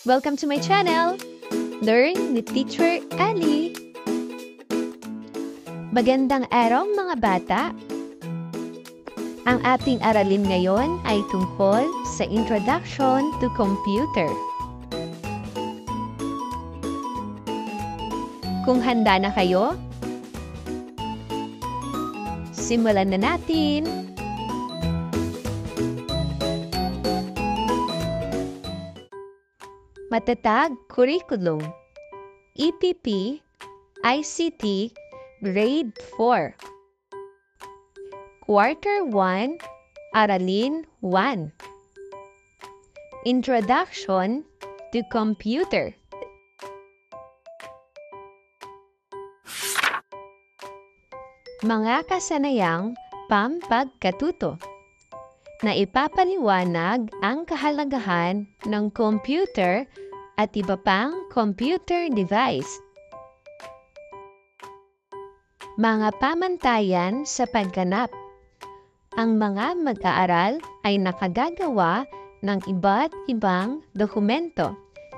Welcome to my channel, Learn with Teacher Ali. Magandang araw mga bata! Ang ating aralin ngayon ay tungkol sa Introduction to Computer. Kung handa na kayo, simulan na natin! Matatag Curriculum EPP ICT Grade 4 Quarter 1 Aralin 1 Introduction to Computer. Mga kasanayang pampagkatuto na ipapaliwanag ang kahalagahan ng computer at iba pang computer device. Mga pamantayan sa pagganap. Ang mga mag-aaral ay nakagagawa ng iba't ibang dokumento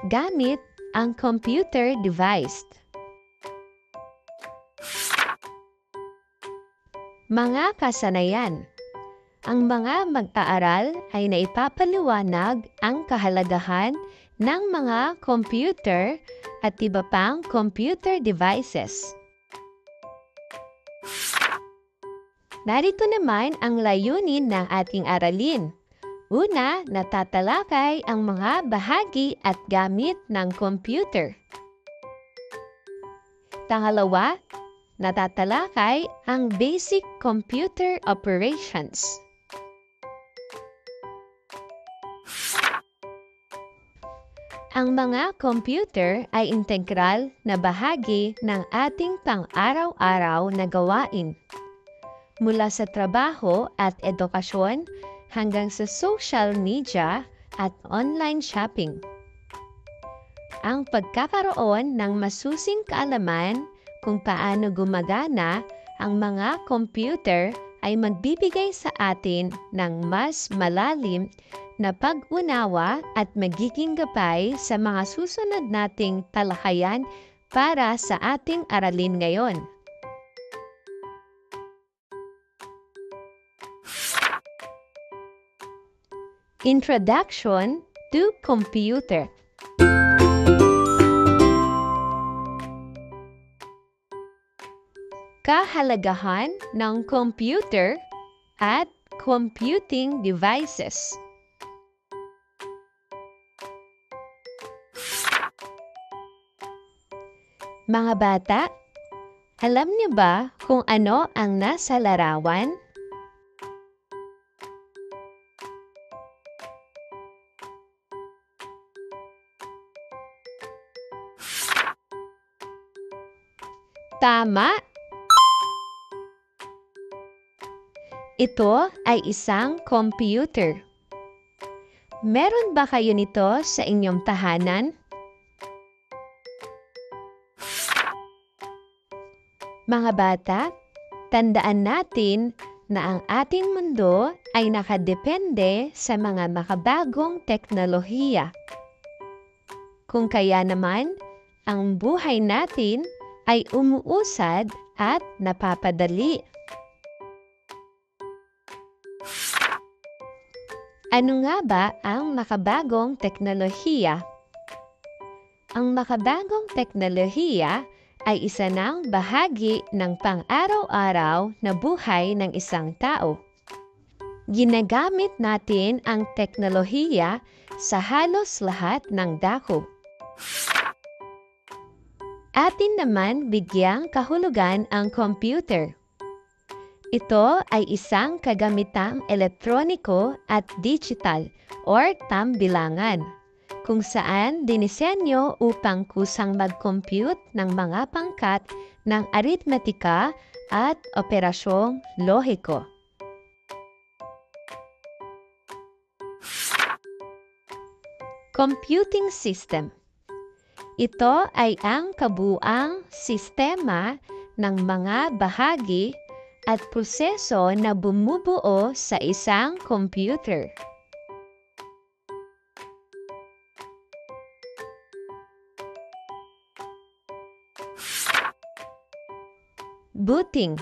gamit ang computer device. Mga kasanayan. Ang mga mag-aaral ay naipapaliwanag ang kahalagahan ng mga computer at iba pang computer devices. Narito naman ang layunin ng ating aralin. Una, natatalakay ang mga bahagi at gamit ng computer. Pangalawa, natatalakay ang basic computer operations. Ang mga computer ay integral na bahagi ng ating pang-araw-araw na gawain. Mula sa trabaho at edukasyon hanggang sa social media at online shopping. Ang pagkakaroon ng masusing kaalaman kung paano gumagana ang mga computer ay magbibigay sa atin ng mas malalim na pag-unawa at magiging gabay sa mga susunod nating talakayan para sa ating aralin ngayon. Introduction to Computer. Kahalagahan ng computer at computing devices. Mga bata, alam niyo ba kung ano ang nasa larawan? Tama! Ito ay isang computer. Meron ba kayo nito sa inyong tahanan? Mga bata, tandaan natin na ang ating mundo ay nakadepende sa mga makabagong teknolohiya. Kung kaya naman, ang buhay natin ay umuusad at napapadali. Ano nga ba ang makabagong teknolohiya? Ang makabagong teknolohiya ay isa ng bahagi ng pang-araw-araw na buhay ng isang tao. Ginagamit natin ang teknolohiya sa halos lahat ng dako. Atin naman bigyang kahulugan ang computer. Ito ay isang kagamitang elektroniko at digital or tambilangan, kung saan dinisenyo upang kusang mag-compute ng mga pangkat ng aritmetika at operasyong lohiko. Computing system. Ito ay ang kabuuang sistema ng mga bahagi at proseso na bumubuo sa isang computer. booting.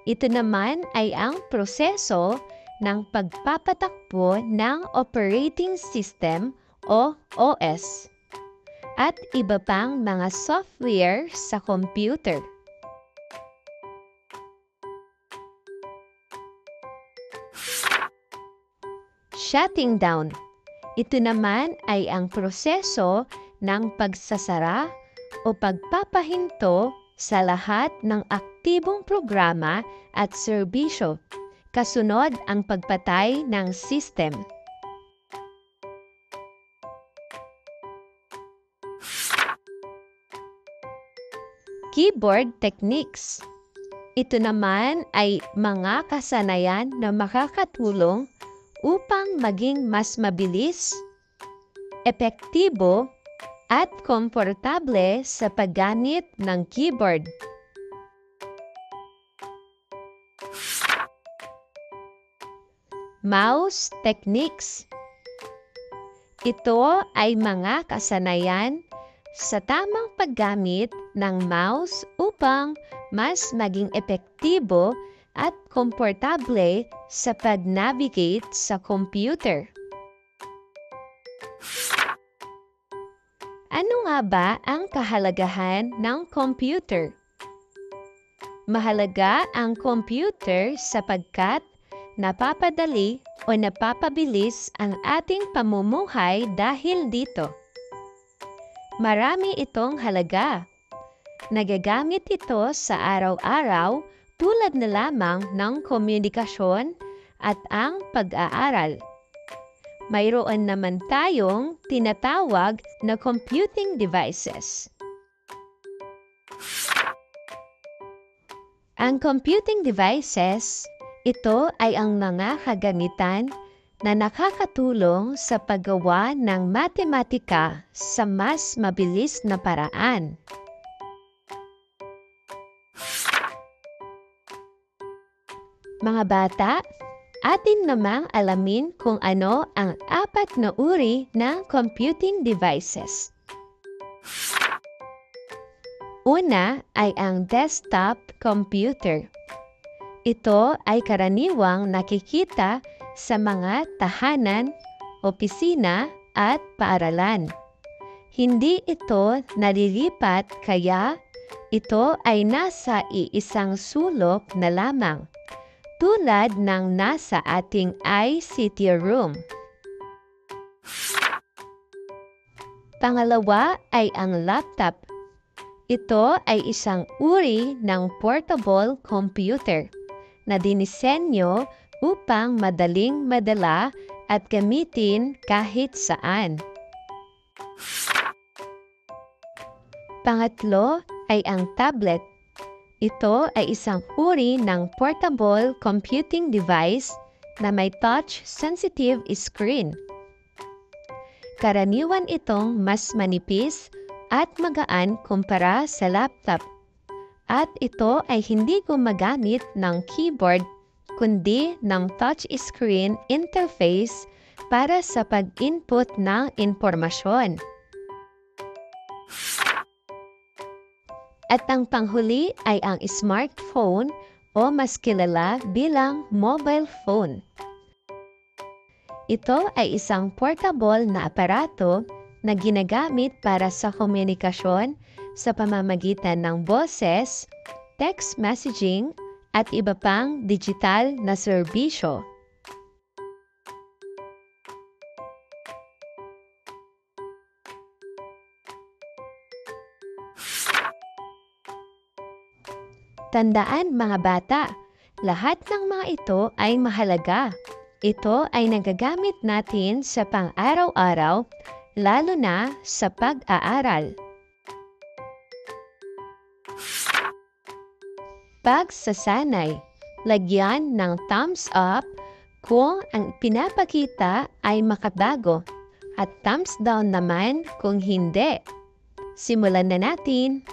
Ito naman ay ang proseso ng pagpapatakbo ng operating system o OS at iba pang mga software sa computer. Shutting down. Ito naman ay ang proseso ng pagsasara o pagpapahinto sa lahat ng aktibong programa at serbisyo, kasunod ang pagpatay ng system. Keyboard techniques. Ito naman ay mga kasanayan na makakatulong upang maging mas mabilis, epektibo, at komportable sa paggamit ng keyboard. Mouse techniques. Ito ay mga kasanayan sa tamang paggamit ng mouse upang mas maging epektibo at komportable sa pag-navigate sa computer. Ano nga ba ang kahalagahan ng computer? Mahalaga ang computer sapagkat napapadali o napapabilis ang ating pamumuhay dahil dito. Marami itong halaga. Nagagamit ito sa araw-araw tulad na lamang ng komunikasyon at ang pag-aaral. Mayroon naman tayong tinatawag na computing devices. Ang computing devices, ito ay ang mga kagamitan na nakakatulong sa paggawa ng matematika sa mas mabilis na paraan. Mga bata, atin namang alamin kung ano ang 4 na uri ng computing devices. Una ay ang desktop computer. Ito ay karaniwang nakikita sa mga tahanan, opisina at paaralan. Hindi ito nalilipat kaya ito ay nasa iisang sulok na lamang, tulad ng nasa ating ICT room. Pangalawa ay ang laptop. Ito ay isang uri ng portable computer na dinisenyo upang madaling madala at gamitin kahit saan. Pangatlo ay ang tablet. Ito ay isang uri ng portable computing device na may touch-sensitive screen. Karaniwan itong mas manipis at magaan kumpara sa laptop. At ito ay hindi gumagamit ng keyboard kundi ng touchscreen interface para sa pag-input ng impormasyon. At ang panghuli ay ang smartphone o mas kilala bilang mobile phone. Ito ay isang portable na aparato na ginagamit para sa komunikasyon sa pamamagitan ng boses, text messaging, at iba pang digital na serbisyo. Tandaan mga bata, lahat ng mga ito ay mahalaga. Ito ay nagagamit natin sa pang-araw-araw, lalo na sa pag-aaral. Pagsasanay. Lagyan ng thumbs up kung ang pinapakita ay makabago at thumbs down naman kung hindi. Simulan na natin!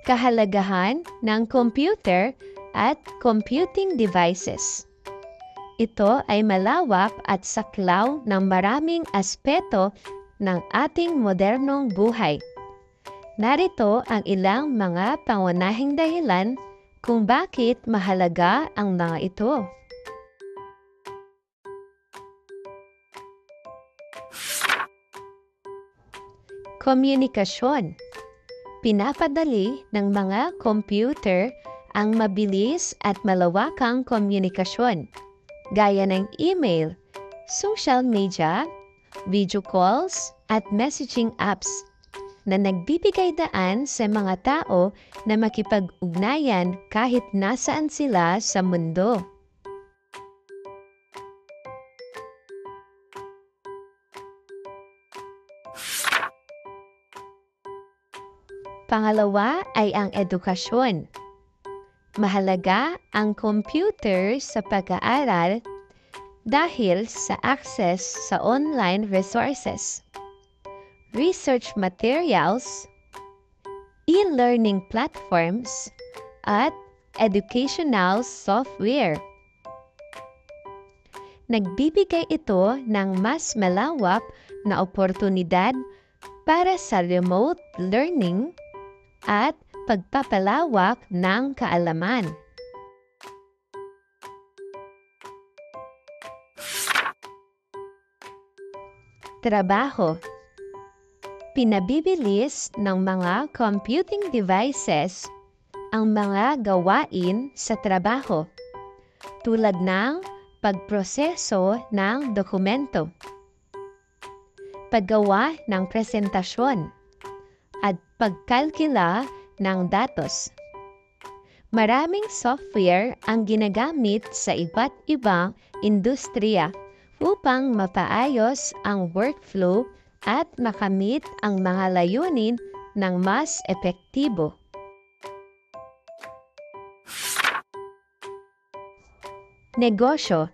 Kahalagahan ng computer at computing devices. Ito ay malawak at saklaw ng maraming aspeto ng ating modernong buhay. Narito ang ilang mga pangunahing dahilan kung bakit mahalaga ang mga ito. Komunikasyon. Pinapadali ng mga computer ang mabilis at malawakang komunikasyon, gaya ng email, social media, video calls, at messaging apps na nagbibigay daan sa mga tao na makipag-ugnayan kahit nasaan sila sa mundo. Pangalawa ay ang edukasyon. Mahalaga ang computer sa pag-aaral dahil sa access sa online resources, research materials, e-learning platforms, at educational software. Nagbibigay ito ng mas malawak na oportunidad para sa remote learning at pagpapalawak ng kaalaman. Trabaho. Pinabibilis ng mga computing devices ang mga gawain sa trabaho, tulad ng pagproseso ng dokumento, paggawa ng presentasyon, at pagkalkila ng datos. Maraming software ang ginagamit sa iba't ibang industriya upang mapaayos ang workflow at makamit ang mga layunin ng mas epektibo. Negosyo.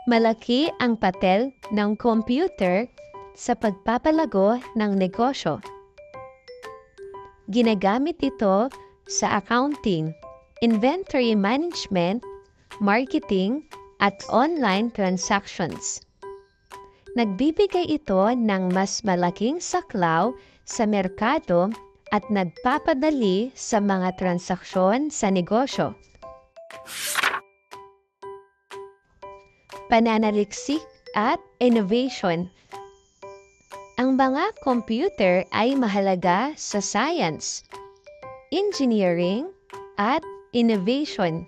Malaki ang papel ng computer sa pagpapalago ng negosyo. Ginagamit ito sa accounting, inventory management, marketing, at online transactions. Nagbibigay ito ng mas malaking saklaw sa merkado at nagpapadali sa mga transaksyon sa negosyo. Pananaliksik at innovation. Ang mga computer ay mahalaga sa science, engineering, at innovation.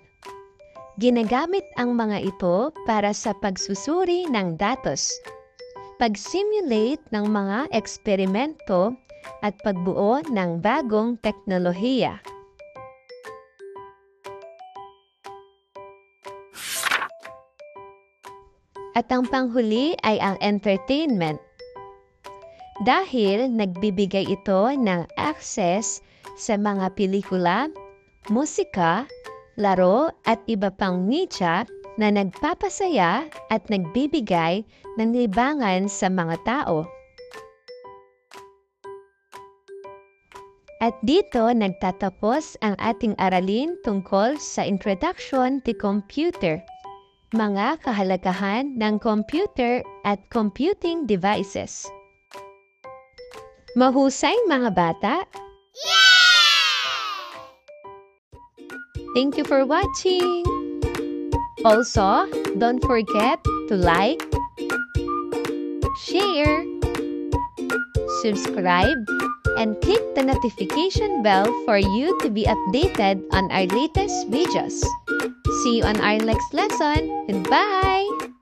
Ginagamit ang mga ito para sa pagsusuri ng datos, pag-simulate ng mga eksperimento, at pagbuo ng bagong teknolohiya. At ang panghuli ay ang entertainment. Dahil nagbibigay ito ng access sa mga pelikula, musika, laro at iba pang media na nagpapasaya at nagbibigay ng libangan sa mga tao. At dito nagtatapos ang ating aralin tungkol sa Introduction to Computer, mga kahalagahan ng computer at computing devices. Mahusay mga bata! Thank you for watching! Also, don't forget to like, share, subscribe, and click the notification bell for you to be updated on our latest videos. See you on our next lesson. Goodbye!